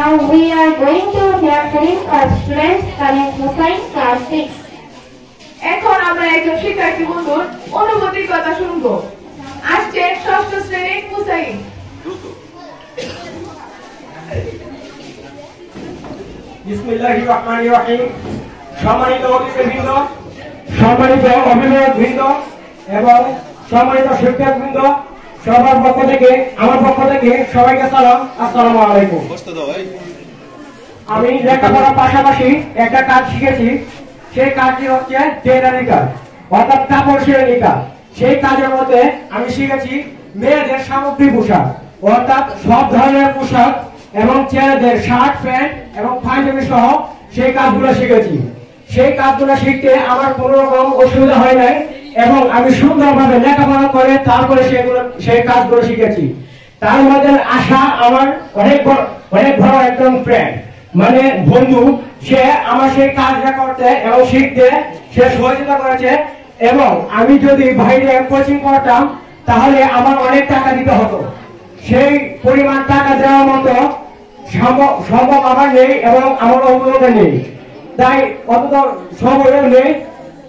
Now we are going to hear clip of students Karim Hussain class 6. এখন আমরা একজন শিক্ষার্থী বন্ধুর অনুভূতির কথা শুনবো। আসছে ষষ্ঠ শ্রেণীর হুসাইন। বিসমিল্লাহির রহমানির রহিম। সম্মানিত অতিথিবৃন্দ, সম্মানিত অভিভাবকবৃন্দ এবং সম্মানিত শিক্ষকবৃন্দ, সবার পক্ষ থেকে আমার পক্ষ থেকে সবাইকে সালাম, আসসালামু আলাইকুম। আমি লেখাপড়ার পাশাপাশি একটা কাজ শিখেছি। সেই কাজটি হচ্ছে টেলারিং কাজ, অর্থাৎ কাপড় সেলাই কাজ। সেই কাজের মধ্যে আমি শিখেছি মেয়েদের সামগ্রী পোশাক, অর্থাৎ সব ধরনের পোশাক এবং ছেলেদের শার্ট প্যান্ট এবং পাঞ্জাবি সহ সেই কাজগুলো শিখেছি। সেই কাজগুলো শিখতে আমার কোনো রকম অসুবিধা হয় নাই এবং আমি সুন্দরভাবে লেখাপড়া করে তারপরে সেই কাজগুলো শিখেছি। তার মধ্যে আশা আমার অনেক বড় একজন ফ্রেন্ড, মানে বন্ধু। সে আমার সেই কাজটা করতে এবং শিখতে সে সহযোগিতা করেছে এবং আমি যদি বাইরে কোচিং করতাম তাহলে আমার অনেক টাকা দিতে হতো। সেই পরিমাণ টাকা দেওয়ার মতো সম্ভব আমার নেই এবং আমার অভিজ্ঞতা নেই, তাই অত সময়ও নেই।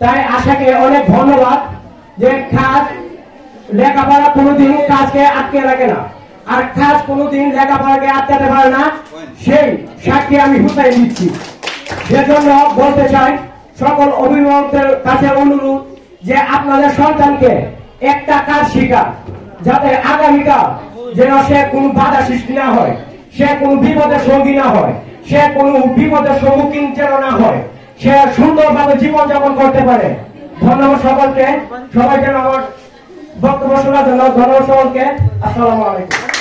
তাই আশাকে অনেক ধন্যবাদ যে কাজ লেখাপড়া কোনোদিন কাজকে আটকে রাখে না, আর কাজ কোনোদিন লেখাপড়াকে আটকাতে পারে না, সেই সাক্ষী আমি হুসাইন দিচ্ছি। সেজন্য বলতে চাই সকল অভিভাবকদের কাছে অনুরোধ যে আপনাদের সন্তানকে একটা কাজ শিখা, যাতে আগামীকাল যেন সে কোনো বাধা সৃষ্টি না হয়, সে কোনো বিপদের সঙ্গী না হয়, সে কোনো বিপদের সম্মুখীন যেন না হয়, সে সুন্দরভাবে জীবনযাপন করতে পারে। ধন্যবাদ সকলকে, সবাই যেন আমার বক্তব্য শোনার জন্য ধন্যবাদ সকলকে। আসসালামু আলাইকুম।